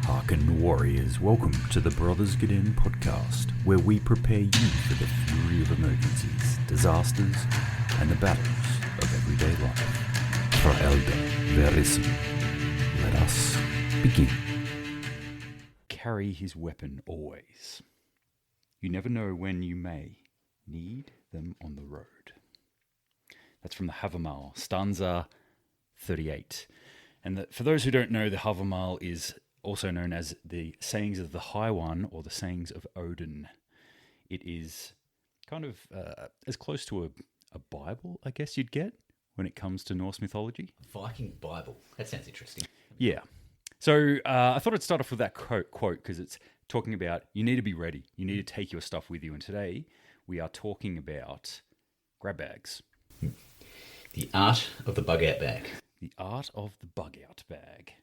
Hearken warriors, welcome to the Brothers Get In podcast, where we prepare you for the fury of emergencies, disasters, and the battles of everyday life. For Elder Verissimo, let us begin. Carry his weapon always. You never know when you may need them on the road. That's from the Havamal, stanza 38. And for those who don't know, the Havamal is also known as the sayings of the High One or the sayings of Odin. It is kind of as close to a Bible, I guess you'd get when it comes to Norse mythology. Viking Bible. That sounds interesting. Yeah. So I thought I'd start off with that quote because it's talking about you need to be ready. You need to take your stuff with you. And today we are talking about grab bags. The art of the bug-out bag. The art of the bug-out bag.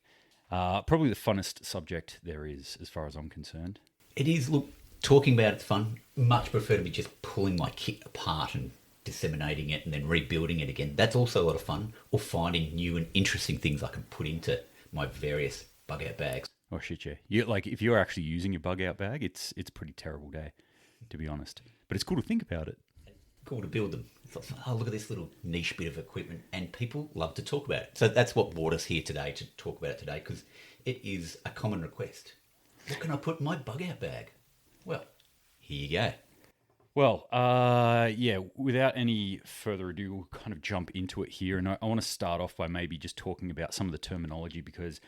Probably the funnest subject there is, as far as I'm concerned. It is. Look, talking about it's fun. Much prefer to be just pulling my kit apart and disseminating it and then rebuilding it again. That's also a lot of fun. Or finding new and interesting things I can put into my various bug-out bags. Oh shit, yeah. If you're actually using your bug-out bag, it's a pretty terrible day, to be honest. But it's cool to think about it. Cool to build them. It's like, oh, look at this little niche bit of equipment, and people love to talk about it. So that's what brought us here today to talk about it today, because it is a common request. What can I put in my bug-out bag? Well, here you go. Well, without any further ado, we'll kind of jump into it here. And I want to start off by maybe just talking about some of the terminology because,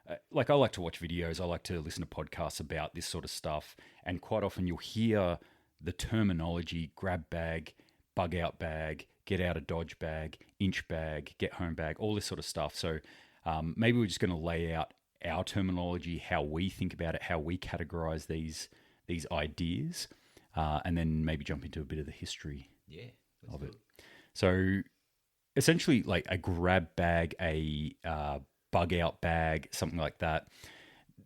I like to watch videos. I like to listen to podcasts about this sort of stuff. And quite often you'll hear the terminology grab bag, bug out bag, get out of dodge bag, inch bag, get home bag, all this sort of stuff. So maybe we're just going to lay out our terminology, how we think about it, how we categorize these ideas, and then maybe jump into a bit of the history of it. So essentially like a grab bag, a bug out bag, something like that,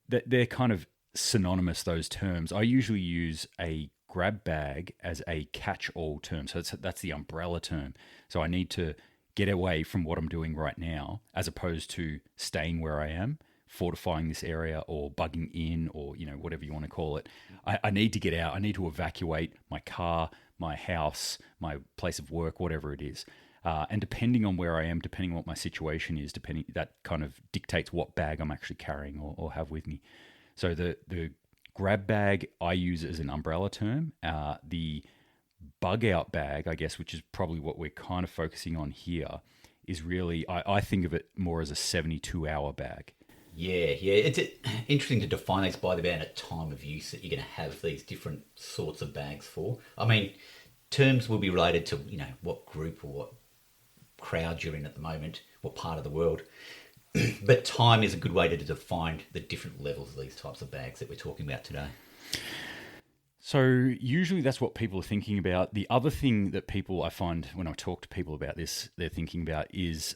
they're kind of synonymous, those terms. I usually use a grab bag as a catch-all term. So that's the umbrella term. So I need to get away from what I'm doing right now as opposed to staying where I am, fortifying this area or bugging in or, whatever you want to call it. I need to get out. I need to evacuate my car, my house, my place of work, whatever it is. And depending on where I am, depending on what my situation is, that kind of dictates what bag I'm actually carrying or have with me. So the grab bag I use as an umbrella term. The bug out bag, I guess, which is probably what we're kind of focusing on here, is really, I think of it more as a 72-hour bag. Yeah. It's interesting to define these by the amount of time of use that you're going to have these different sorts of bags for. I mean, terms will be related to, what group or what crowd you're in at the moment, what part of the world. But time is a good way to define the different levels of these types of bags that we're talking about today. So usually that's what people are thinking about. The other thing that I find when I talk to people about this, they're thinking about is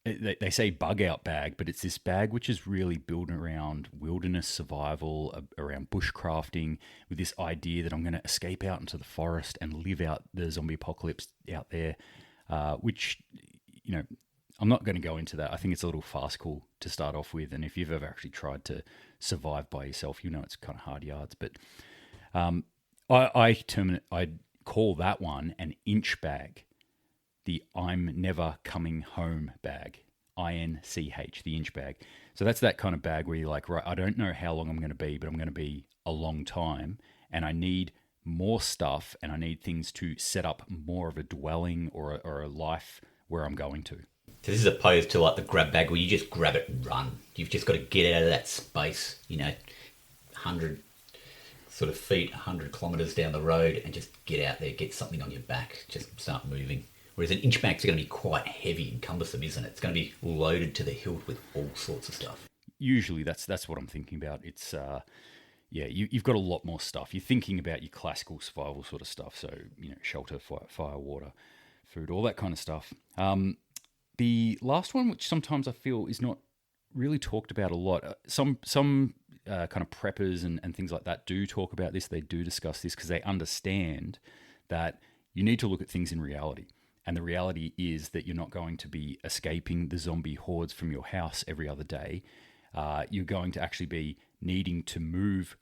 they say bug out bag, but it's this bag which is really built around wilderness survival, around bushcrafting, with this idea that I'm going to escape out into the forest and live out the zombie apocalypse out there, which, I'm not going to go into that. I think it's a little farcical to start off with. And if you've ever actually tried to survive by yourself, it's kind of hard yards. But I call that one an inch bag, the I'm never coming home bag, INCH, the inch bag. So that's that kind of bag where you're like, right, I don't know how long I'm going to be, but I'm going to be a long time. And I need more stuff and I need things to set up more of a dwelling or a life where I'm going to. So this is opposed to like the grab bag where you just grab it and run. You've just got to get out of that space, 100 sort of feet, 100 kilometres down the road and just get out there, get something on your back, just start moving. Whereas an inch bag's going to be quite heavy and cumbersome, isn't it? It's going to be loaded to the hilt with all sorts of stuff. Usually that's what I'm thinking about. It's, you've got a lot more stuff. You're thinking about your classical survival sort of stuff. So, shelter, fire, water, food, all that kind of stuff. The last one, which sometimes I feel is not really talked about a lot. Some kind of preppers and things like that do talk about this. They do discuss this because they understand that you need to look at things in reality. And the reality is that you're not going to be escaping the zombie hordes from your house every other day. you're going to actually be needing to move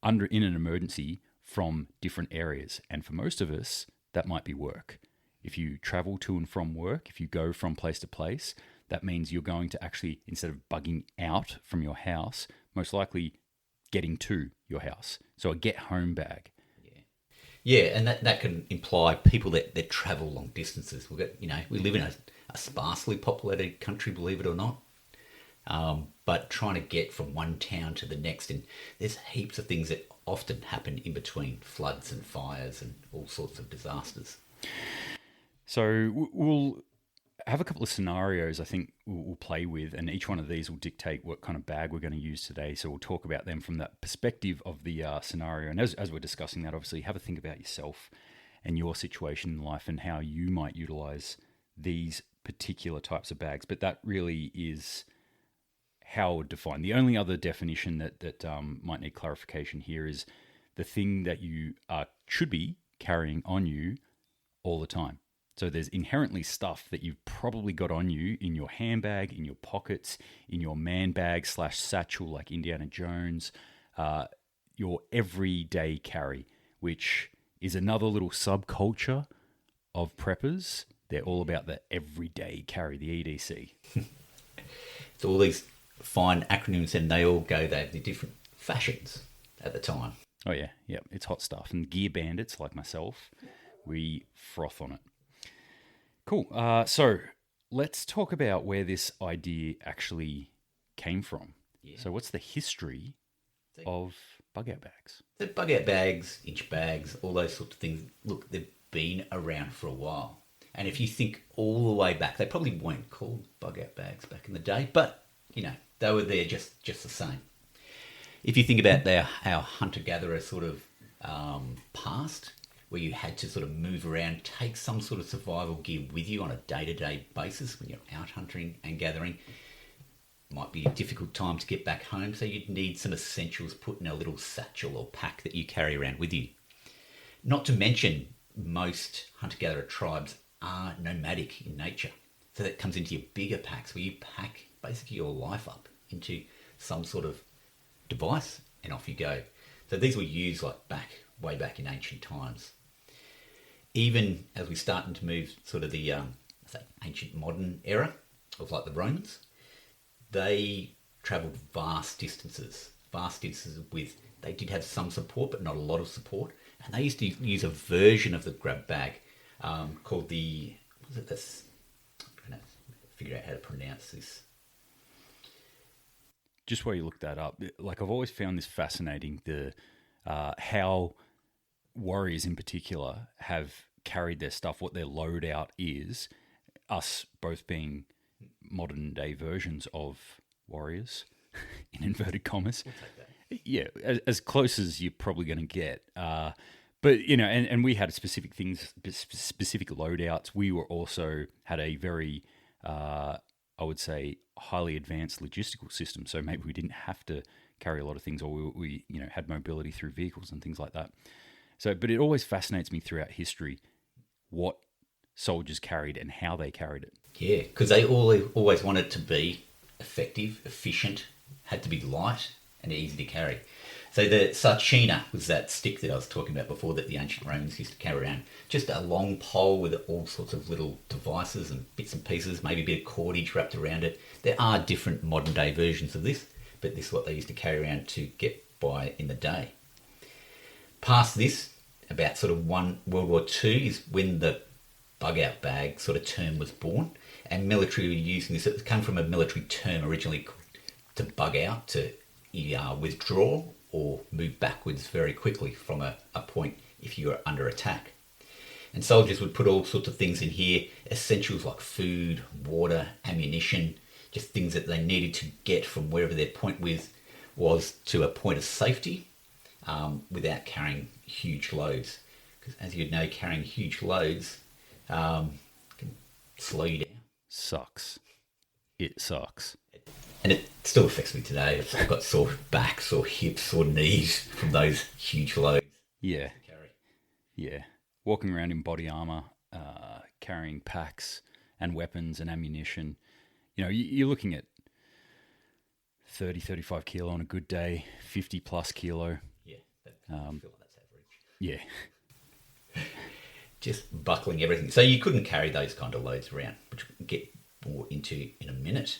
in an emergency from different areas. And for most of us, that might be work. If you travel to and from work, if you go from place to place, that means you're going to actually, instead of bugging out from your house, most likely getting to your house. So a get home bag. Yeah, and that can imply people that travel long distances. We live in a sparsely populated country, believe it or not. But trying to get from one town to the next, and there's heaps of things that often happen in between floods and fires and all sorts of disasters. So we'll have a couple of scenarios I think we'll play with, and each one of these will dictate what kind of bag we're going to use today. So we'll talk about them from that perspective of the scenario. And as we're discussing that, obviously, have a think about yourself and your situation in life and how you might utilize these particular types of bags. But that really is how I would define. The only other definition that might need clarification here is the thing that you should be carrying on you all the time. So there's inherently stuff that you've probably got on you in your handbag, in your pockets, in your man bag / satchel like Indiana Jones, your everyday carry, which is another little subculture of preppers. They're all about the everyday carry, the EDC. So all these fine acronyms, and they have the different fashions at the time. Oh yeah, it's hot stuff. And gear bandits like myself, we froth on it. Cool. So let's talk about where this idea actually came from. Yeah. So what's the history of bug-out bags? The bug-out bags, inch bags, all those sorts of things, look, they've been around for a while. And if you think all the way back, they probably weren't called bug-out bags back in the day, but, they were there just the same. If you think about our hunter-gatherer sort of past, where you had to sort of move around, take some sort of survival gear with you on a day-to-day basis when you're out hunting and gathering. Might be a difficult time to get back home, so you'd need some essentials put in a little satchel or pack that you carry around with you. Not to mention, most hunter-gatherer tribes are nomadic in nature. So that comes into your bigger packs where you pack basically your life up into some sort of device and off you go. So these were used way back in ancient times. Even as we're starting to move sort of the ancient modern era of like the Romans, they travelled vast distances they did have some support, but not a lot of support. And they used to use a version of the grab bag called I'm trying to figure out how to pronounce this. Just while you look that up, like I've always found this fascinating, the how warriors in particular have carried their stuff, what their loadout is, us both being modern day versions of warriors, in inverted commas. We'll take that. Yeah, as close as you're probably going to get. But, and we had specific things, specific loadouts. We were also had a very, I would say, highly advanced logistical system. So maybe we didn't have to carry a lot of things, or we had mobility through vehicles and things like that. So, but it always fascinates me throughout history what soldiers carried and how they carried it. Yeah, because they always wanted to be effective, efficient, had to be light and easy to carry. So the sarcina was that stick that I was talking about before that the ancient Romans used to carry around. Just a long pole with all sorts of little devices and bits and pieces, maybe a bit of cordage wrapped around it. There are different modern day versions of this, but this is what they used to carry around to get by in the day. Past this, about sort of World War II is when the bug-out bag sort of term was born, and military were using this. It came from a military term originally to bug out, to withdraw or move backwards very quickly from a point if you were under attack. And soldiers would put all sorts of things in here, essentials like food, water, ammunition, just things that they needed to get from wherever their point was to a point of safety without carrying huge loads. Because as you know, carrying huge loads can slow you down. Sucks. It sucks. And it still affects me today. I've got sore backs, sore hips, sore knees from those huge loads. Yeah. Yeah. Walking around in body armor, carrying packs and weapons and ammunition. You're looking at 30, 35 kilo on a good day, 50 plus kilo. Yeah, I feel like that's average. Yeah. Just buckling everything. So you couldn't carry those kind of loads around, which we'll get more into in a minute.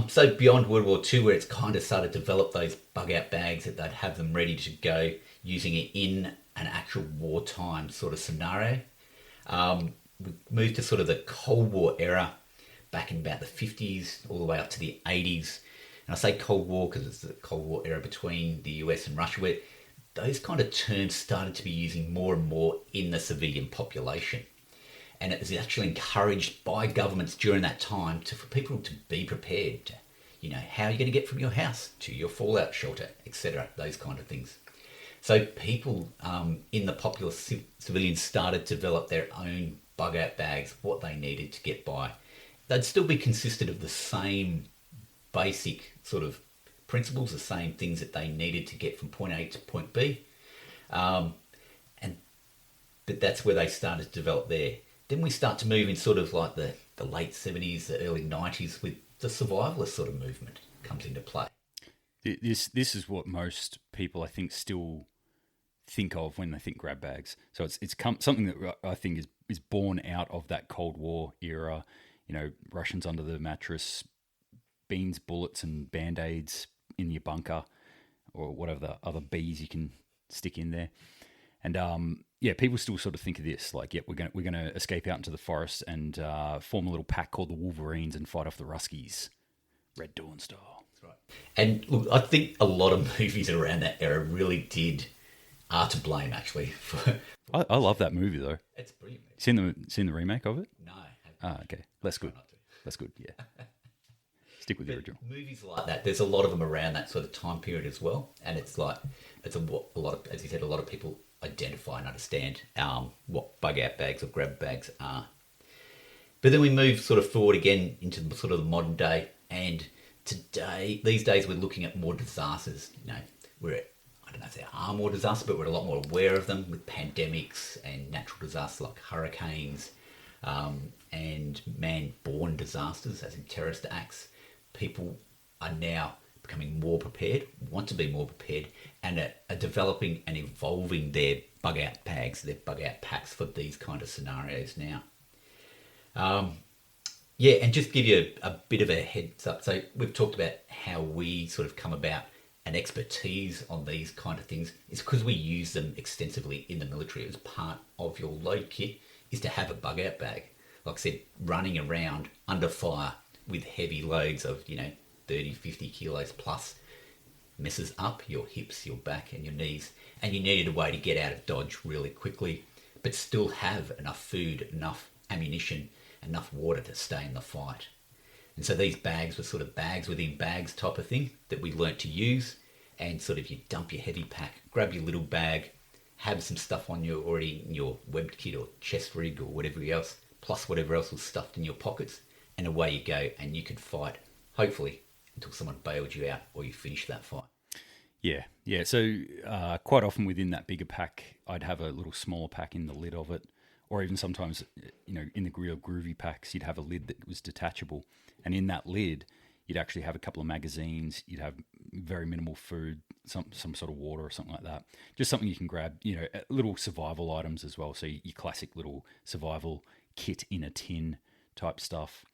So beyond World War II, where it's kind of started to develop those bug-out bags that they'd have them ready to go, using it in an actual wartime sort of scenario. We moved to sort of the Cold War era, back in about the 50s, all the way up to the 80s. And I say Cold War because it's the Cold War era between the US and Russia, where those kind of terms started to be using more and more in the civilian population. And it was actually encouraged by governments during that time for people to be prepared. How are you going to get from your house to your fallout shelter, etc., those kind of things. So people in the popular civilians started to develop their own bug-out bags, what they needed to get by. They'd still be consisted of the same basic sort of principles, the same things that they needed to get from point A to point B. But that's where they started to develop there. Then we start to move in sort of like the late 70s, the early 90s, with the survivalist sort of movement comes into play. This is what most people, I think, still think of when they think grab bags. So it's something that I think is born out of that Cold War era. Russians under the mattress, beans, bullets, and band-aids in your bunker, or whatever the other bees you can stick in there. And people still sort of think of this like, we're gonna escape out into the forest and form a little pack called the Wolverines and fight off the Ruskies, Red Dawn style. That's right. And look, I think a lot of movies around that era really are to blame actually. I love that movie though. It's brilliant. Seen the remake of it? No. Okay, that's good. That's good. Yeah. Stick with the original. Movies like that, there's a lot of them around that sort of time period as well, and it's like a lot of, as you said, a lot of people identify and understand what bug-out bags or grab bags are. But then we move sort of forward again into sort of the modern day, and these days we're looking at more disasters. I don't know if there are more disasters, but we're a lot more aware of them with pandemics and natural disasters like hurricanes and man-born disasters, as in terrorist acts. People are now becoming more prepared, want to be more prepared, and are developing and evolving their bug-out bags, their bug-out packs for these kind of scenarios now. And just give you a bit of a heads up. So we've talked about how we sort of come about an expertise on these kind of things. It's because we use them extensively in the military. As part of your load kit is to have a bug-out bag. Like I said, running around under fire with heavy loads of 30, 50 kilos plus messes up your hips, your back and your knees, and you needed a way to get out of dodge really quickly but still have enough food, enough ammunition, enough water to stay in the fight. And so these bags were sort of bags within bags type of thing that we learnt to use, and sort of you dump your heavy pack, grab your little bag, have some stuff on you already in your webbed kit or chest rig or whatever else, plus whatever else was stuffed in your pockets, and away you go, and you could fight, hopefully, until someone bailed you out or you finished that fight. Yeah. So quite often within that bigger pack, I'd have a little smaller pack in the lid of it, or even sometimes, in the real groovy packs, you'd have a lid that was detachable, and in that lid, you'd actually have a couple of magazines. You'd have very minimal food, some sort of water or something like that. Just something you can grab, little survival items as well. So your classic little survival kit in a tin type stuff.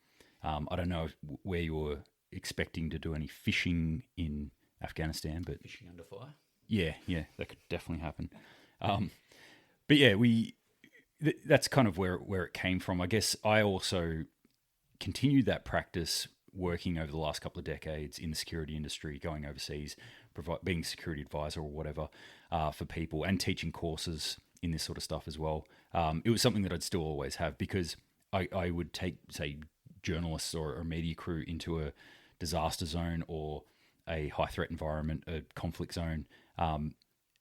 I don't know where you were expecting to do any fishing in Afghanistan, but fishing under fire. Yeah, that could definitely happen. But yeah, that's kind of where it came from. I guess I also continued that practice working over the last couple of decades in the security industry, going overseas, being security advisor or whatever for people, and teaching courses in this sort of stuff as well. It was something that I'd still always have, because I would take, say, journalists or a media crew into a disaster zone or a high threat environment, a conflict zone,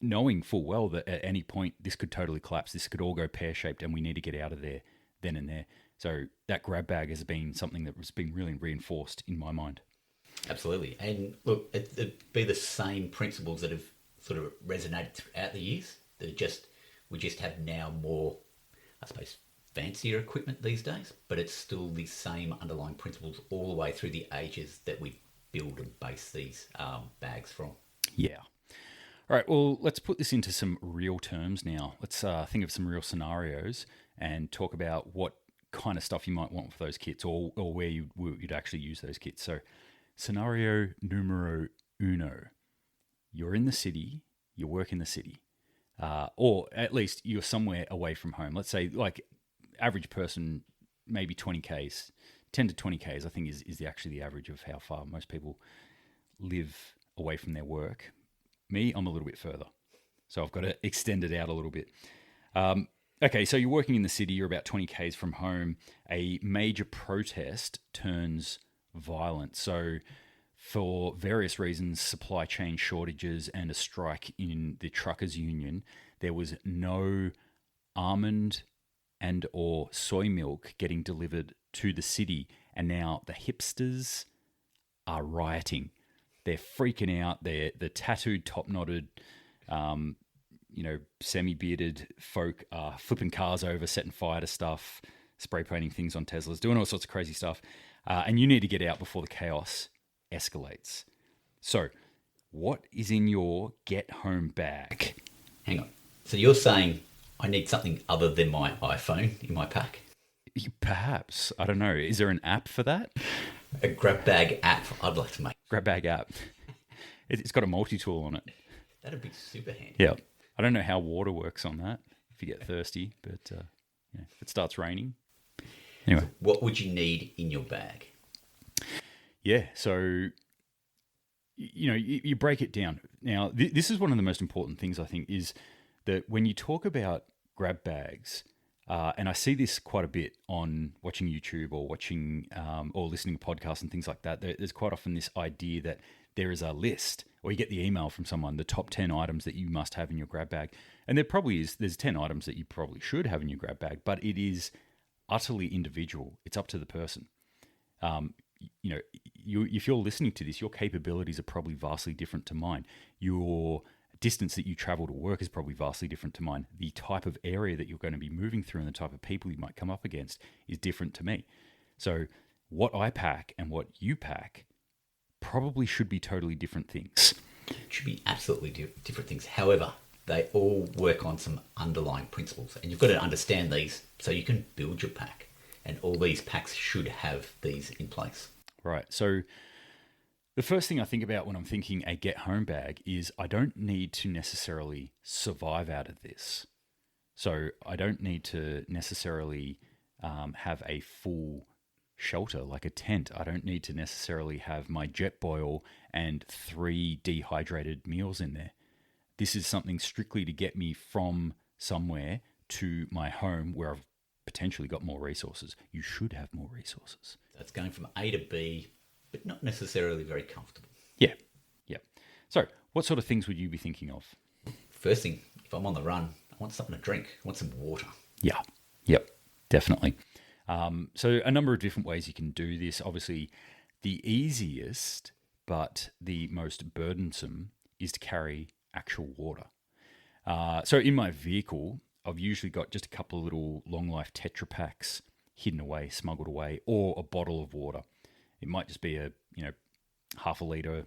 knowing full well that at any point this could totally collapse, this could all go pear-shaped, and we need to get out of there then and there. So that grab bag has been something that was being really reinforced in my mind. Absolutely. And look, it'd be the same principles that have sort of resonated throughout the years. We just have now more, I suppose, fancier equipment these days, but it's still the same underlying principles all the way through the ages that we've build and base these bags from. Yeah. All right, well, let's put this into some real terms now. Let's think of some real scenarios and talk about what kind of stuff you might want for those kits, or where you'd actually use those kits. So, scenario numero uno. You're in the city, you work in the city, or at least you're somewhere away from home. Let's say, like, average person, maybe 20 Ks, 10 to 20 Ks, I think is actually the average of how far most people live away from their work. Me, I'm a little bit further. So I've got to extend it out a little bit. Okay, so you're working in the city, you're about 20 Ks from home. A major protest turns violent. So, for various reasons, supply chain shortages and a strike in the truckers union, there was no almond and or soy milk getting delivered to the city. And now the hipsters are rioting. They're freaking out. They're the tattooed, top-knotted, semi-bearded folk are flipping cars over, setting fire to stuff, spray painting things on Teslas, doing all sorts of crazy stuff. And you need to get out before the chaos escalates. So, what is in your get-home bag? Hang on. So you're saying I need something other than my iPhone in my pack? Perhaps. I don't know. Is there an app for that? A grab bag app I'd like to make. Grab bag app. It's got a multi-tool on it. That'd be super handy. Yeah. I don't know how water works on that if you get thirsty, but if it starts raining. Anyway. So what would you need in your bag? Yeah, so, you break it down. Now, this is one of the most important things, I think, is that when you talk about grab bags, and I see this quite a bit on watching YouTube or watching or listening to podcasts and things like that, there's quite often this idea that there is a list, or you get the email from someone, the top 10 items that you must have in your grab bag. And there probably is, there's 10 items that you probably should have in your grab bag, but it is utterly individual. It's up to the person. If you're listening to this, your capabilities are probably vastly different to mine. Your distance that you travel to work is probably vastly different to mine. The type of area that you're going to be moving through and the type of people you might come up against is different to me. So what I pack and what you pack probably should be totally different things. It should be absolutely different things. However, they all work on some underlying principles, and you've got to understand these so you can build your pack. And all these packs should have these in place. Right. So the first thing I think about when I'm thinking a get-home bag is I don't need to necessarily survive out of this. So I don't need to necessarily have a full shelter like a tent. I don't need to necessarily have my jet boil and 3 dehydrated meals in there. This is something strictly to get me from somewhere to my home where I've potentially got more resources. You should have more resources. So it's going from A to B, but not necessarily very comfortable. Yeah. So what sort of things would you be thinking of? First thing, if I'm on the run, I want something to drink. I want some water. Yeah. Yep. Definitely. So a number of different ways you can do this. Obviously, the easiest but the most burdensome is to carry actual water. So in my vehicle, I've usually got just a couple of little long life Tetra Paks hidden away, smuggled away, or a bottle of water. It might just be a half a litre,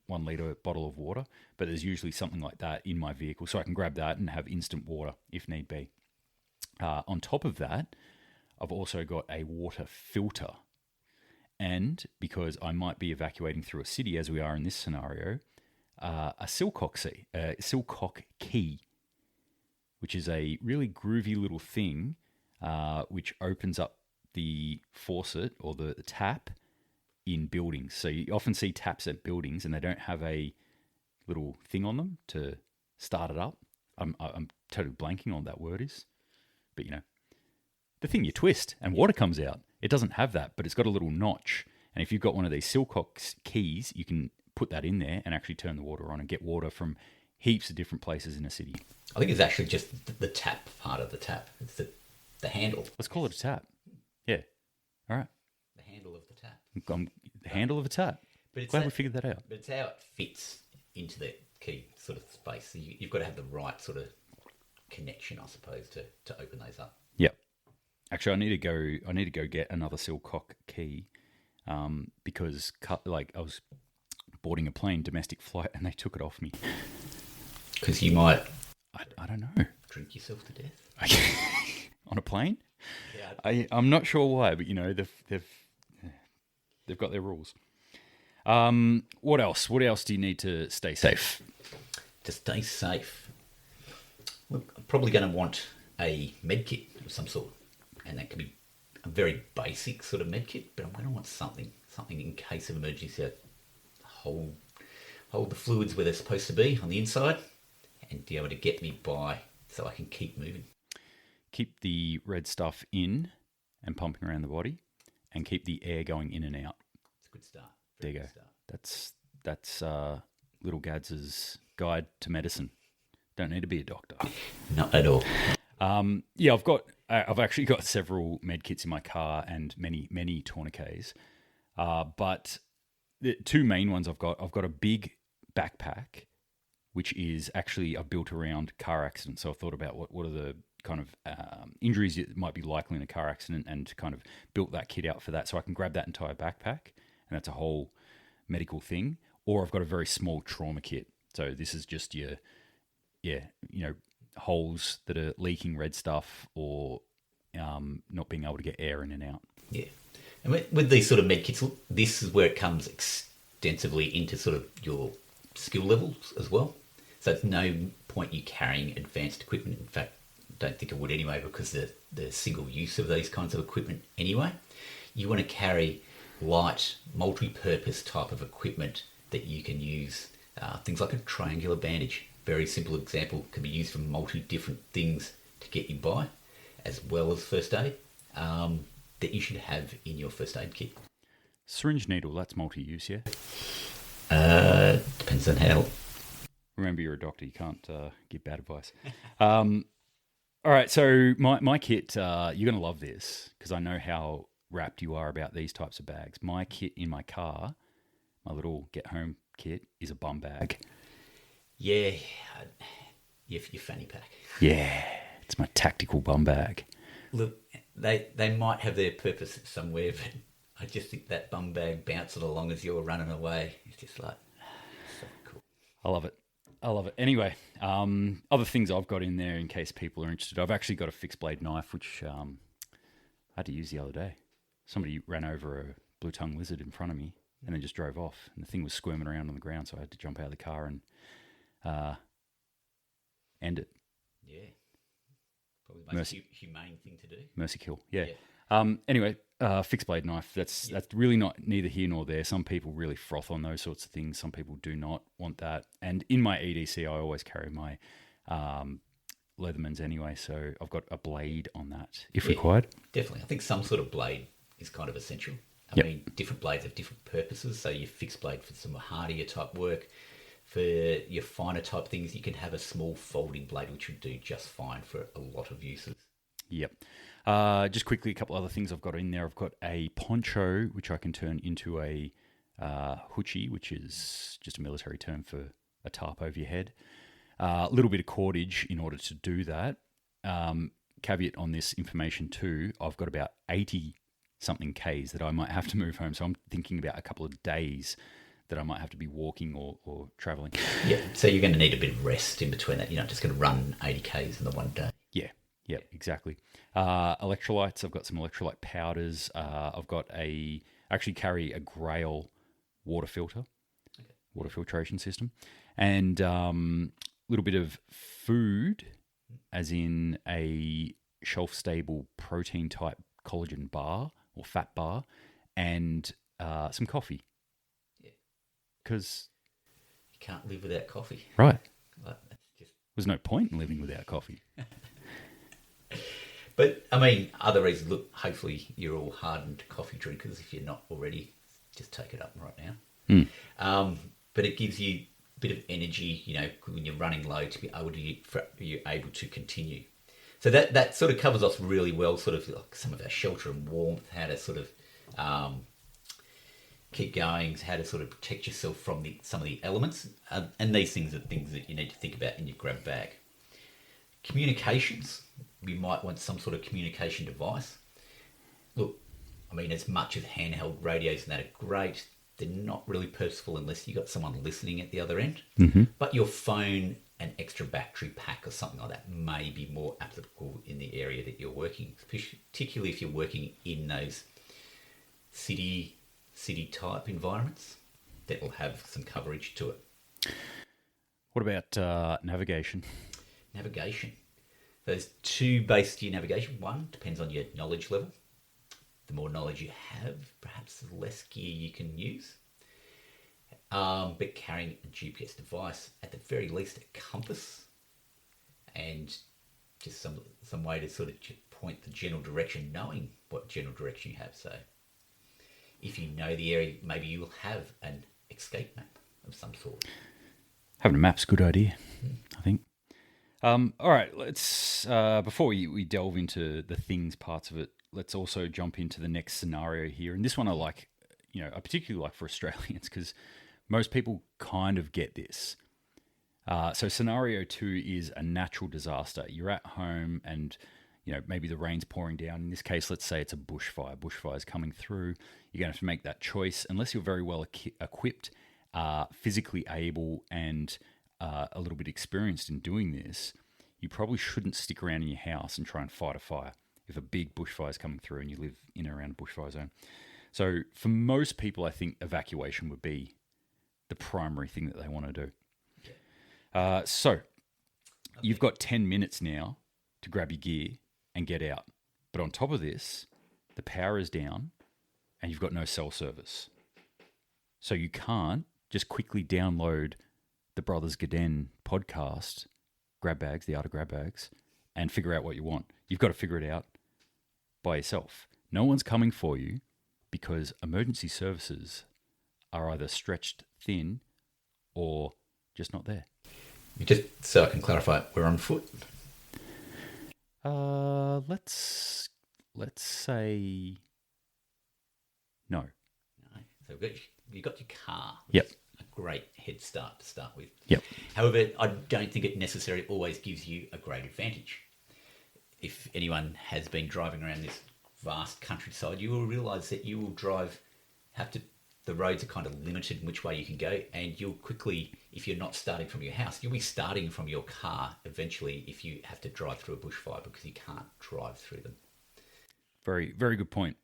1 litre bottle of water, but there's usually something like that in my vehicle, so I can grab that and have instant water if need be. On top of that, I've also got a water filter. And because I might be evacuating through a city, as we are in this scenario, a Silcock key, which is a really groovy little thing which opens up the faucet or the tap in buildings. So you often see taps at buildings and they don't have a little thing on them to start it up. I'm totally blanking on what that word is. But the thing you twist and water comes out. It doesn't have that, but it's got a little notch. And if you've got one of these Silcock keys, you can put that in there and actually turn the water on and get water from heaps of different places in a city. I think it's actually just the tap part of the tap. It's the handle. Let's call it a tap. Yeah. All right. The handle of the tap. The handle of a tap. But it's Glad we figured that out. But it's how it fits into the key sort of space. So you've got to have the right sort of connection, I suppose, to open those up. Yep. Actually, I need to go get another Silcock key because I was boarding a plane, domestic flight, and they took it off me. Because you might I don't know. drink yourself to death. On a plane? Yeah. I'm not sure why, but they've got their rules. What else? What else do you need to stay safe? To stay safe, look, I'm probably going to want a med kit of some sort, and that can be a very basic sort of med kit. But I'm going to want something in case of emergency. Hold the fluids where they're supposed to be on the inside, and be able to get me by so I can keep moving. Keep the red stuff in and pumping around the body, and keep the air going in and out. It's a good start. There you go. That's Little Gads's guide to medicine. Don't need to be a doctor. Not at all. Yeah, I've actually got several med kits in my car and many tourniquets. But the two main ones I've got a big backpack, which is actually I've built around car accidents. So I thought about what are the kind of injuries that might be likely in a car accident, and kind of built that kit out for that. So I can grab that entire backpack, and that's a whole medical thing. Or I've got a very small trauma kit. So this is just your holes that are leaking red stuff, or not being able to get air in and out. Yeah. And with these sort of med kits, this is where it comes extensively into sort of your skill levels as well. So it's no point you carrying advanced equipment. In fact, I don't think it would anyway, because the single use of these kinds of equipment anyway. You want to carry light, multi-purpose type of equipment that you can use. Things like a triangular bandage. Very simple example, can be used for different things to get you by, as well as first aid, that you should have in your first aid kit. Syringe needle, that's multi-use, yeah? Depends on how. Remember, you're a doctor, you can't give bad advice. All right, so my kit, you're going to love this, because I know how wrapped you are about these types of bags. My kit in my car, my little get-home kit, is a bum bag. Yeah, your fanny pack. Yeah, it's my tactical bum bag. Look, they might have their purpose somewhere, but I just think that bum bag bouncing along as you're running away, it's just like, so cool. I love it. Anyway, other things I've got in there in case people are interested. I've actually got a fixed blade knife, which I had to use the other day. Somebody ran over a blue-tongued lizard in front of me and then just drove off. And the thing was squirming around on the ground, so I had to jump out of the car and end it. Yeah. Probably the most humane thing to do. Mercy kill, yeah. Anyway, fixed blade knife, that's really not neither here nor there. Some people really froth on those sorts of things. Some people do not want that. And in my EDC, I always carry my Leathermans anyway, so I've got a blade on that if required. Definitely. I think some sort of blade is kind of essential. I mean, different blades have different purposes. So your fixed blade for some hardier type work. For your finer type things, you can have a small folding blade, which would do just fine for a lot of uses. Yep. Just quickly, a couple other things I've got in there. I've got a poncho, which I can turn into a hoochie, which is just a military term for a tarp over your head. A little bit of cordage in order to do that. Caveat on this information too, I've got about 80-something Ks that I might have to move home. So I'm thinking about a couple of days that I might have to be walking or travelling. Yeah, so you're going to need a bit of rest in between that. You're not just going to run 80 Ks in the one day. Yeah, exactly. Electrolytes, I've got some electrolyte powders. I've got actually carry a Grail water filter, water filtration system. And a little bit of food, as in a shelf-stable protein-type collagen bar or fat bar, and some coffee. Because you can't live without coffee. Right. Like, that's just... There's no point in living without coffee. But, I mean, other reasons, look, hopefully you're all hardened coffee drinkers. If you're not already, just take it up right now. But it gives you a bit of energy, when you're running low, to be able to continue. So that sort of covers off really well, sort of like some of our shelter and warmth, how to sort of keep going, how to sort of protect yourself from some of the elements. And these things are things that you need to think about in your grab bag. Communications, you might want some sort of communication device. Look, I mean, as much as handheld radios and that are great, they're not really purposeful unless you've got someone listening at the other end. Mm-hmm. But your phone, an extra battery pack or something like that may be more applicable in the area that you're working, particularly if you're working in those city type environments that will have some coverage to it. What about navigation? Navigation. There's two bases to your navigation. One depends on your knowledge level. The more knowledge you have, perhaps the less gear you can use. But carrying a GPS device, at the very least, a compass, and just some way to sort of point the general direction, knowing what general direction you have. So if you know the area, maybe you'll have an escape map of some sort. Having a map's a good idea, I think. All right, let's before we delve into the things parts of it, let's also jump into the next scenario here. And this one I like, I particularly like for Australians because most people kind of get this. So scenario 2 is a natural disaster. You're at home and, maybe the rain's pouring down. In this case, let's say it's a bushfire. Bushfire's coming through. You're going to have to make that choice. Unless you're very well equipped, physically able, and a little bit experienced in doing this, you probably shouldn't stick around in your house and try and fight a fire if a big bushfire is coming through and you live in and around a bushfire zone. So for most people, I think evacuation would be the primary thing that they want to do. So you've got 10 minutes now to grab your gear and get out. But on top of this, the power is down and you've got no cell service. So you can't just quickly download the Brothers Gaden podcast, Grab Bags, the Art of Grab Bags, and figure out what you want. You've got to figure it out by yourself. No one's coming for you because emergency services are either stretched thin or just not there. Just so I can clarify, we're on foot. Let's say no. So you've got your car. Yep. A great head start to start with. Yep. However, I don't think it necessarily always gives you a great advantage. If anyone has been driving around this vast countryside, you will realise that you will the roads are kind of limited in which way you can go, and you'll quickly, if you're not starting from your house, you'll be starting from your car eventually if you have to drive through a bushfire because you can't drive through them. Very, very good point.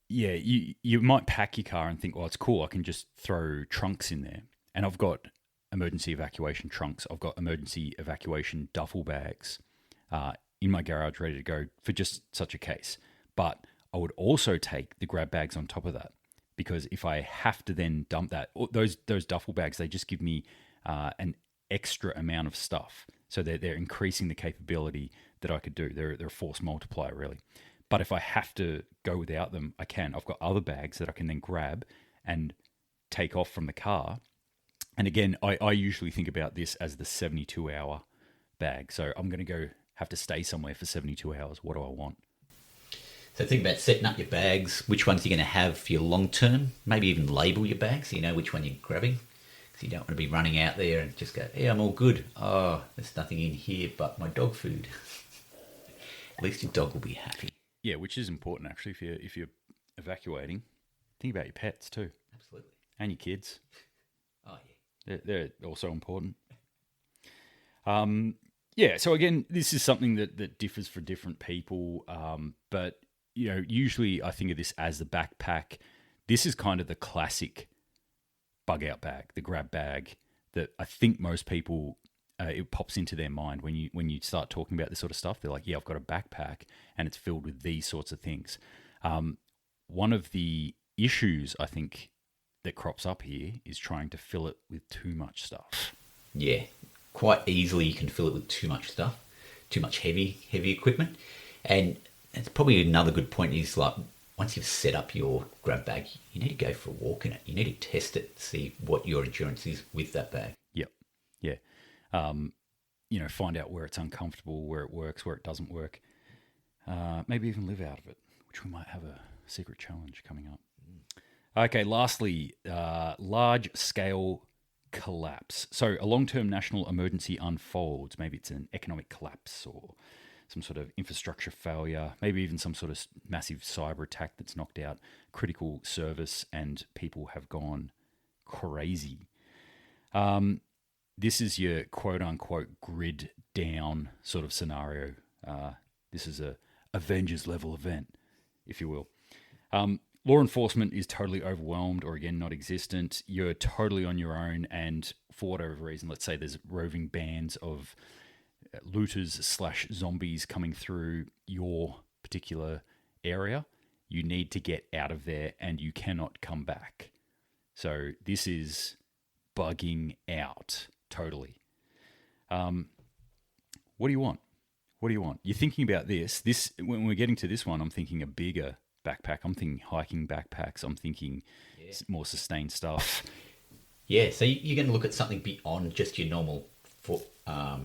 You might pack your car and think, well, it's cool, I can just throw trunks in there. And I've got emergency evacuation trunks. I've got emergency evacuation duffel bags in my garage ready to go for just such a case. But I would also take the grab bags on top of that, because if I have to then dump that, those duffel bags, they just give me an extra amount of stuff. So they're increasing the capability that I could do. They're a force multiplier, really. But if I have to go without them, I can. I've got other bags that I can then grab and take off from the car. And again, I usually think about this as the 72-hour bag. So I'm going to have to stay somewhere for 72 hours. What do I want? So think about setting up your bags, which ones you're going to have for your long term. Maybe even label your bags so you know which one you're grabbing. Because you don't want to be running out there and just go, yeah, I'm all good. Oh, there's nothing in here but my dog food. At least your dog will be happy. Yeah, which is important actually if you're evacuating. Think about your pets too. Absolutely. And your kids. Oh, yeah. They're also important. So again, this is something that differs for different people. But, usually I think of this as the backpack. This is kind of the classic bug out bag, the grab bag that I think most people, it pops into their mind when you start talking about this sort of stuff. They're like, yeah, I've got a backpack and it's filled with these sorts of things. One of the issues I think that crops up here is trying to fill it with too much stuff. Yeah, quite easily you can fill it with too much stuff, too much heavy equipment. And it's probably another good point is like, once you've set up your grab bag, you need to go for a walk in it. You need to test it, see what your endurance is with that bag. Yep. Yeah. Find out where it's uncomfortable, where it works, where it doesn't work. Maybe even live out of it, which we might have a secret challenge coming up. Okay, lastly, large-scale collapse. So a long-term national emergency unfolds. Maybe it's an economic collapse or some sort of infrastructure failure, maybe even some sort of massive cyber attack that's knocked out critical service and people have gone crazy. This is your quote unquote grid down sort of scenario. This is a Avengers level event, if you will. Law enforcement is totally overwhelmed or, again, not existent. You're totally on your own, and for whatever reason, let's say there's roving bands of looters/zombies coming through your particular area. You need to get out of there, and you cannot come back. So this is bugging out totally. What do you want? What do you want? You're thinking about this. When we're getting to this one, I'm thinking a bigger backpack. I'm thinking hiking backpacks. I'm thinking more sustained stuff. Yeah, so you're going to look at something beyond just your normal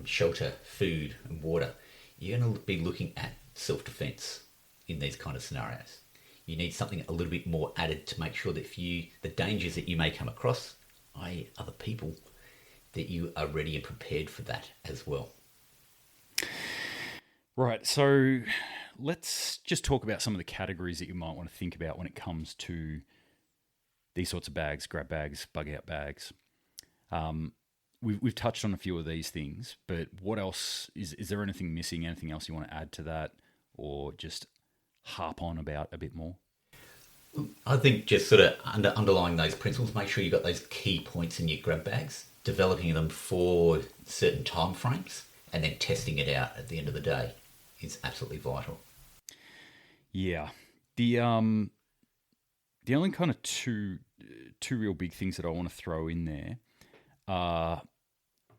shelter, food, and water. You're going to be looking at self-defense in these kind of scenarios. You need something a little bit more added to make sure that the dangers that you may come across, i.e. other people, that you are ready and prepared for that as well. Right, so let's just talk about some of the categories that you might want to think about when it comes to these sorts of bags, grab bags, bug out bags. We've touched on a few of these things, but what else? Is there anything missing, anything else you want to add to that, or just harp on about a bit more? I think just sort of underlying those principles, make sure you've got those key points in your grab bags, developing them for certain time frames, and then testing it out at the end of the day is absolutely vital. Yeah. The only kind of two real big things that I want to throw in there are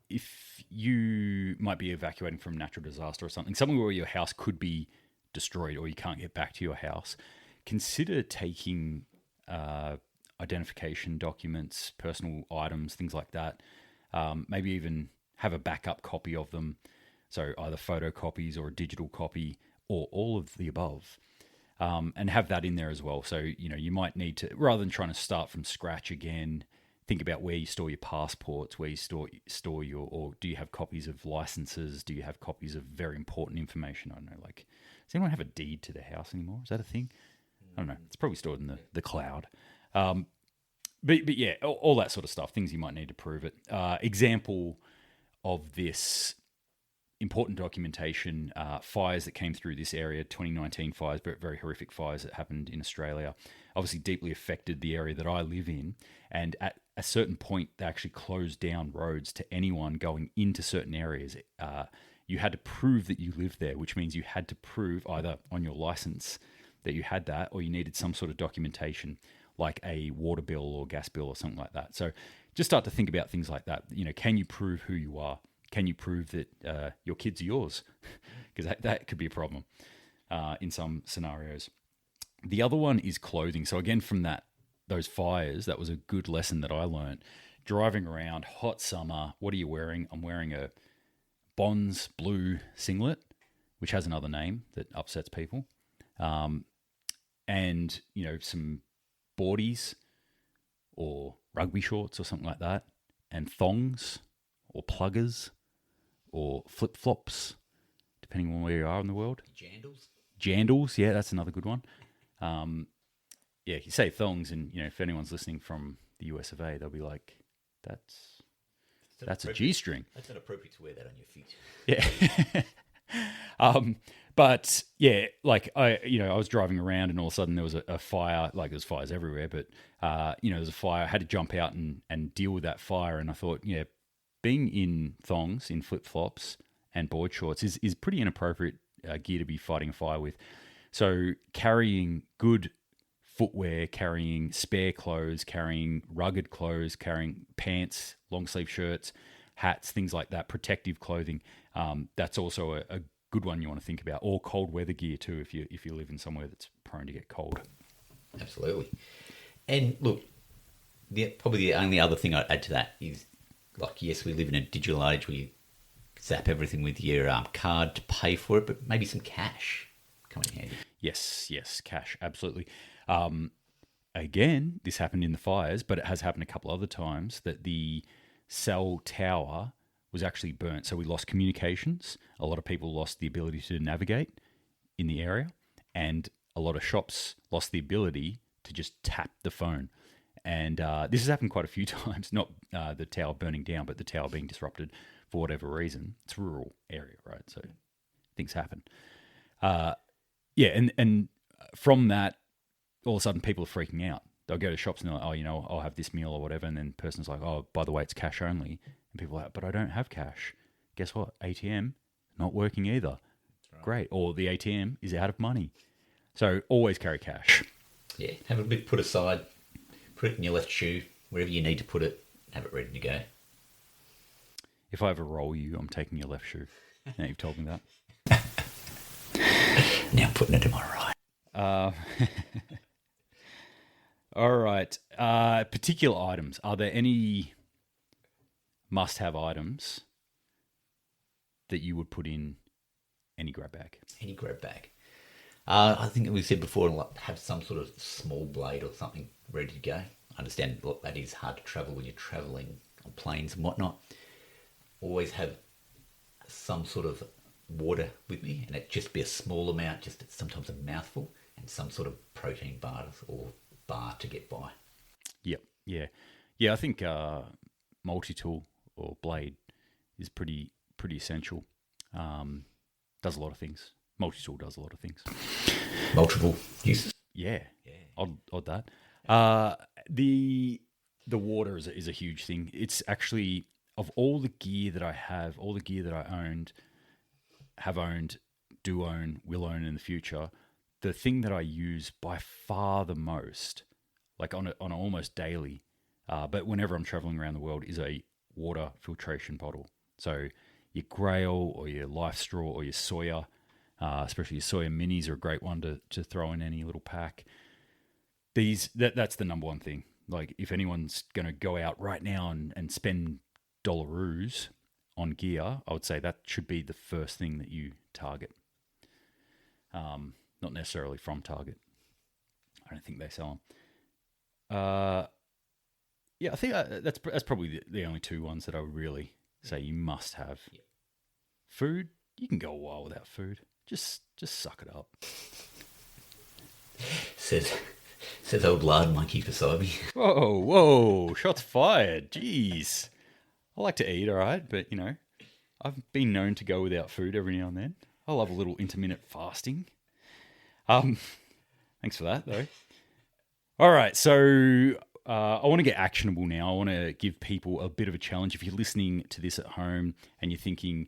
if you might be evacuating from natural disaster or something where your house could be destroyed or you can't get back to your house, consider taking identification documents, personal items, things like that. Maybe even have a backup copy of them. So either photocopies or a digital copy or all of the above. And have that in there as well. So, you might need to, rather than trying to start from scratch again, think about where you store your passports, where you store your, or do you have copies of licenses? Do you have copies of very important information? I don't know, like, does anyone have a deed to their house anymore? Is that a thing? I don't know. It's probably stored in the cloud. But yeah, all that sort of stuff, things you might need to prove it. Example of this important documentation, fires that came through this area, 2019 fires, but very horrific fires that happened in Australia, obviously deeply affected the area that I live in. And at a certain point, they actually closed down roads to anyone going into certain areas. You had to prove that you lived there, which means you had to prove either on your license that you had that, or you needed some sort of documentation like a water bill or gas bill or something like that. So just start to think about things like that. Can you prove who you are? Can you prove that your kids are yours? Because that could be a problem in some scenarios. The other one is clothing. So again, from those fires, that was a good lesson that I learned. Driving around, hot summer, what are you wearing? I'm wearing a Bonds blue singlet, which has another name that upsets people. And, some boardies or rugby shorts or something like that, and thongs or pluggers or flip-flops, depending on where you are in the world. Jandals, yeah, that's another good one. You say thongs, and if anyone's listening from the US of A, they'll be like, that's a G-string. That's not appropriate to wear that on your feet. Yeah. But yeah, like I was driving around and all of a sudden there was a fire. Like there's fires everywhere, but there's a fire. I had to jump out and deal with that fire. And I thought, being in thongs, in flip flops and board shorts is pretty inappropriate gear to be fighting a fire with. So carrying good footwear, carrying spare clothes, carrying rugged clothes, carrying pants, long sleeve shirts, hats, things like that, protective clothing. That's also a good one you want to think about, or cold weather gear too, if you live in somewhere that's prone to get cold. Absolutely. And look, probably the only other thing I'd add to that is, like, yes, we live in a digital age where you zap everything with your card to pay for it, but maybe some cash come in handy. Yes, cash, absolutely. Again, this happened in the fires, but it has happened a couple other times that the cell tower was actually burnt. So we lost communications. A lot of people lost the ability to navigate in the area, and a lot of shops lost the ability to just tap the phone. And this has happened quite a few times, not the tower burning down, but the tower being disrupted for whatever reason. It's a rural area, right? So things happen. Yeah, and from that, all of a sudden people are freaking out. They'll go to shops and they're like, oh, I'll have this meal or whatever. And then the person's like, oh, by the way, it's cash only. And people are like, but I don't have cash. Guess what? ATM, not working either. Right. Great. Or the ATM is out of money. So always carry cash. Yeah, have a bit put aside. Put it in your left shoe, wherever you need to put it. Have it ready to go. If I ever roll you, I'm taking your left shoe. Now you've told me that. Now putting it in my right. All right. Particular items. Are there any must-have items that you would put in any grab bag? Any grab bag. I think we said before, like, have some sort of small blade or something ready to go. I understand that is hard to travel when you're travelling on planes and whatnot. Always have some sort of water with me, and it just be a small amount, just sometimes a mouthful, and some sort of protein bars or bar to get by. Yep. Yeah. I think multi-tool or blade is pretty essential. Does a lot of things. Multi-tool does a lot of things. Multiple uses. Yeah. Odd that. The water is a huge thing. It's actually, of all the gear that I have, all the gear that I have owned, do own, will own in the future, the thing that I use by far the most, like on almost daily, but whenever I'm traveling around the world, is a water filtration bottle. So your Grail or your Life Straw or your Sawyer, especially your Sawyer Minis, are a great one to throw in any little pack. That's the number one thing. Like, if anyone's going to go out right now and spend dollaroos on gear, I would say that should be the first thing that you target. Not necessarily from Target. I don't think they sell them. Yeah, I think that's probably the only two ones that I would really say you must have. Yep. Food, you can go a while without food. Just suck it up. Says old lard monkey beside me. Whoa, shots fired. Jeez. I like to eat, all right, but, I've been known to go without food every now and then. I love a little intermittent fasting. Thanks for that, though. All right, so I want to get actionable now. I want to give people a bit of a challenge. If you're listening to this at home and you're thinking,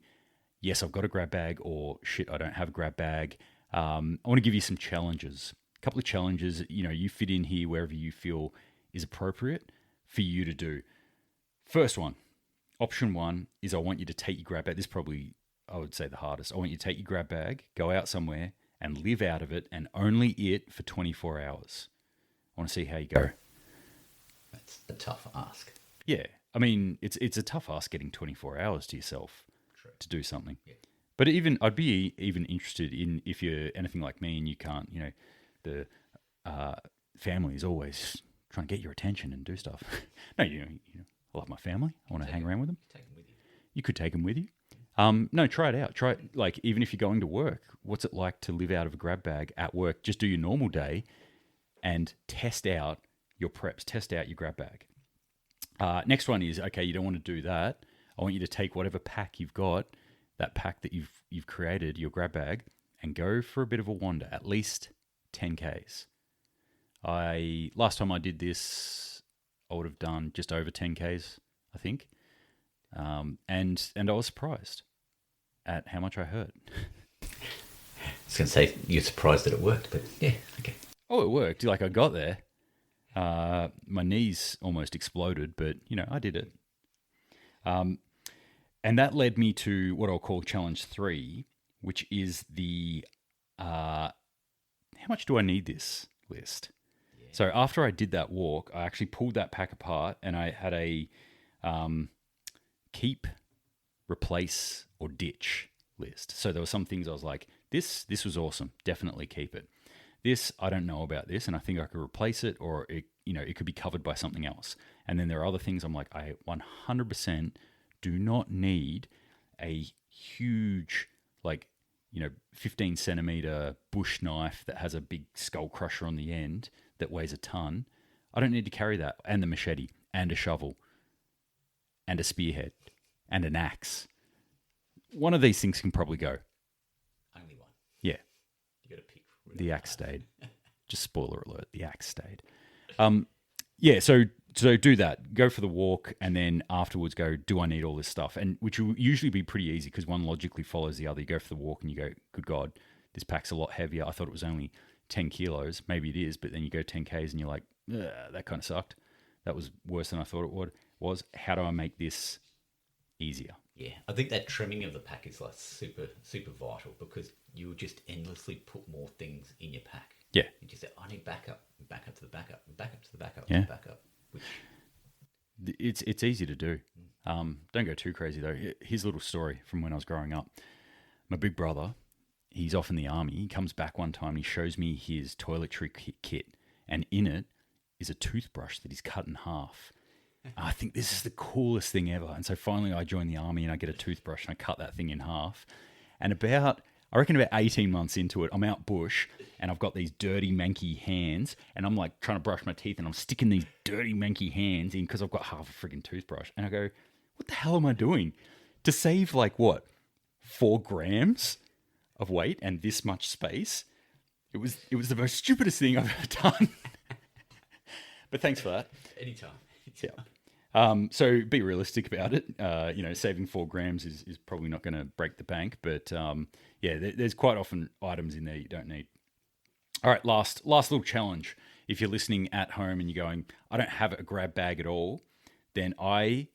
yes, I've got a grab bag, or shit, I don't have a grab bag, I want to give you some challenges. A couple of challenges, you fit in here wherever you feel is appropriate for you to do. First one, option one, is I want you to take your grab bag. This is probably, I would say, the hardest. I want you to take your grab bag, go out somewhere, and live out of it, and only it for 24 hours. I want to see how you go. That's a tough ask. Yeah. I mean, it's a tough ask getting 24 hours to yourself. True. To do something. Yeah. But I'd be even interested in, if you're anything like me and you can't, the family is always trying to get your attention and do stuff. No, I love my family. I want to hang around with them. Take them with you. You could take them with you. No, try it out. Try it, like, even if you're going to work, what's it like to live out of a grab bag at work? Just do your normal day and test out your preps, test out your grab bag. Next one is, okay, you don't want to do that. I want you to take whatever pack you've got, that pack that you've created, your grab bag, and go for a bit of a wander, at least 10 Ks. Last time I did this, I would have done just over 10 Ks, I think. And I was surprised at how much I hurt. I was going to say, you're surprised that it worked, but yeah, okay. Oh, it worked. Like, I got there. My knees almost exploded, but, I did it. And that led me to what I'll call challenge 3, which is the how much do I need this list? Yeah. So after I did that walk, I actually pulled that pack apart, and I had a keep, replace, or ditch list. So there were some things I was like, this was awesome, definitely keep it. This, I don't know about this, and I think I could replace it, or it could be covered by something else. And then there are other things I'm like, I 100% do not need a huge, 15 centimeter bush knife that has a big skull crusher on the end that weighs a ton. I don't need to carry that, and the machete, and a shovel, and a spearhead, and an axe. One of these things can probably go. Only one. Yeah. You got to pick. Really the axe stayed. Just spoiler alert, the axe stayed. So do that. Go for the walk, and then afterwards go, do I need all this stuff? And which will usually be pretty easy because one logically follows the other. You go for the walk and you go, good God, this pack's a lot heavier. I thought it was only 10 kilos. Maybe it is, but then you go 10 Ks and you're like, that kind of sucked. That was worse than I thought it was. How do I make this easier? Yeah, I think that trimming of the pack is like super, super vital because you will just endlessly put more things in your pack. Yeah. You just say, I need backup to the backup, backup to the backup, Yeah. to the backup. Which... It's easy to do. Don't go too crazy though. Here's a little story from when I was growing up. My big brother, he's off in the army. He comes back one time and he shows me his toiletry kit, and in it is a toothbrush that he's cut in half. I think this is the coolest thing ever. And so finally I join the army and I get a toothbrush and I cut that thing in half. And I reckon about 18 months into it, I'm out bush and I've got these dirty, manky hands and I'm like trying to brush my teeth and I'm sticking these dirty, manky hands in because I've got half a friggin' toothbrush. And I go, what the hell am I doing? To save 4 grams of weight and this much space? It was the most stupidest thing I've ever done. But thanks for that. Anytime. Yeah. So be realistic about it. Saving 4 grams is probably not going to break the bank, but there's quite often items in there you don't need. All right, last little challenge. If you're listening at home and you're going, I don't have a grab bag at all, then I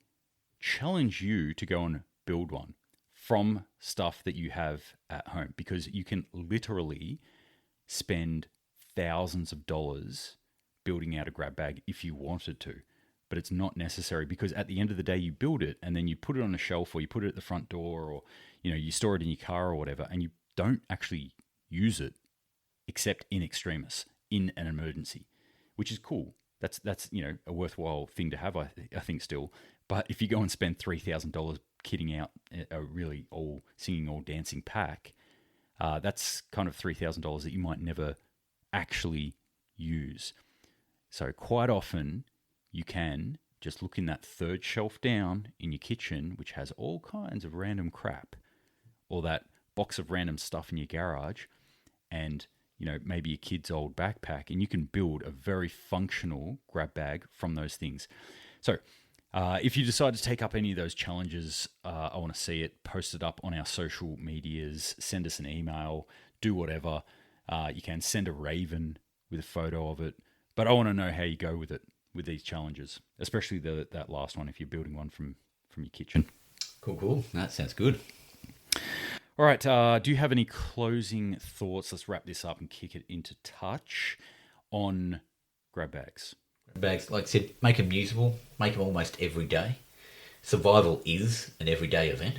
challenge you to go and build one from stuff that you have at home, because you can literally spend thousands of dollars building out a grab bag if you wanted to. But it's not necessary, because at the end of the day, you build it and then you put it on a shelf or you put it at the front door, or you store it in your car or whatever, and you don't actually use it except in extremis, in an emergency, which is cool. That's a worthwhile thing to have, I think still. But if you go and spend $3,000 kitting out a really all singing, all dancing pack, that's kind of $3,000 that you might never actually use. So quite often, you can just look in that third shelf down in your kitchen, which has all kinds of random crap, or that box of random stuff in your garage, and maybe a kid's old backpack, and you can build a very functional grab bag from those things. So if you decide to take up any of those challenges, I want to see it. Post it up on our social medias, send us an email, do whatever. You can send a raven with a photo of it, but I want to know how you go with it, with these challenges, especially that last one if you're building one from your kitchen. Cool. That sounds good. All right, do you have any closing thoughts? Let's wrap this up and kick it into touch on grab bags. Grab bags, like I said, make them usable, make them almost every day. Survival is an everyday event,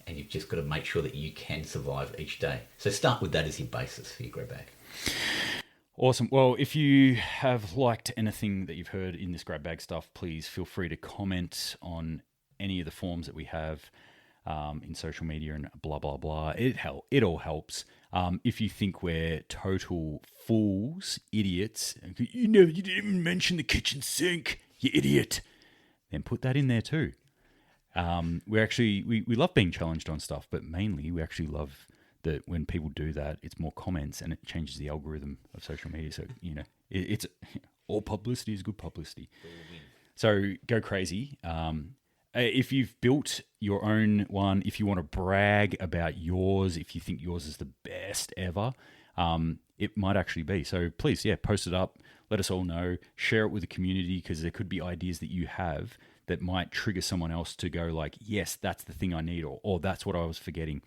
and you've just got to make sure that you can survive each day. So start with that as your basis for your grab bag. Awesome. Well, if you have liked anything that you've heard in this grab bag stuff, please feel free to comment on any of the forms that we have in social media and blah, blah, blah. It all helps. If you think we're total fools, idiots, you didn't even mention the kitchen sink, you idiot, then put that in there too. We love being challenged on stuff, but mainly we actually love that when people do that, it's more comments and it changes the algorithm of social media. So, it's all publicity is good publicity. So go crazy. If you've built your own one, if you want to brag about yours, if you think yours is the best ever, it might actually be. So please, post it up. Let us all know. Share it with the community, because there could be ideas that you have that might trigger someone else to go like, yes, that's the thing I need, or that's what I was forgetting.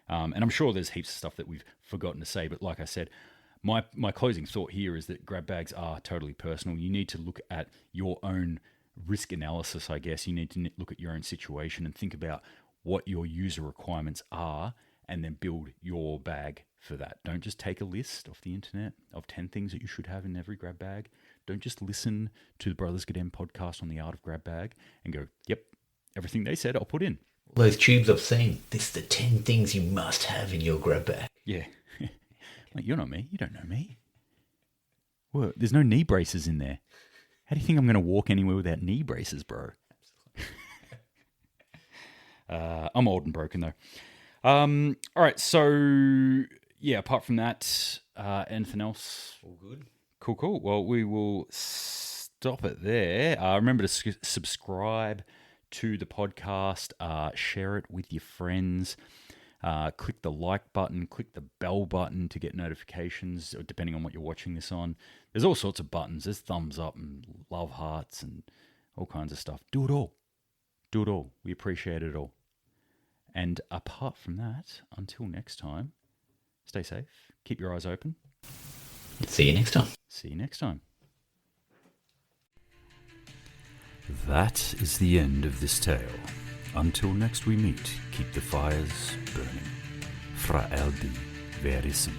And I'm sure there's heaps of stuff that we've forgotten to say, but like I said, my closing thought here is that grab bags are totally personal. You need to look at your own risk analysis, I guess. You need to look at your own situation and think about what your user requirements are, and then build your bag for that. Don't just take a list off the internet of 10 things that you should have in every grab bag. Don't just listen to the Brothers Get In podcast on the art of grab bag and go, yep, everything they said I'll put in. All those tubes I've seen. This is the 10 things you must have in your grab bag. Yeah. Like, you're not me. You don't know me. Well, there's no knee braces in there. How do you think I'm going to walk anywhere without knee braces, bro? I'm old and broken, though. All right, so, yeah, apart from that, anything else? All good. Cool. Well, we will stop it there. Remember to subscribe to the podcast. Share it with your friends. Click the like button. Click the bell button to get notifications, depending on what you're watching this on. There's all sorts of buttons. There's thumbs up and love hearts and all kinds of stuff. Do it all. Do it all. We appreciate it all. And apart from that, until next time, stay safe. Keep your eyes open. See you next time. See you next time. That is the end of this tale. Until next we meet, keep the fires burning. Fra Eldi Verisum.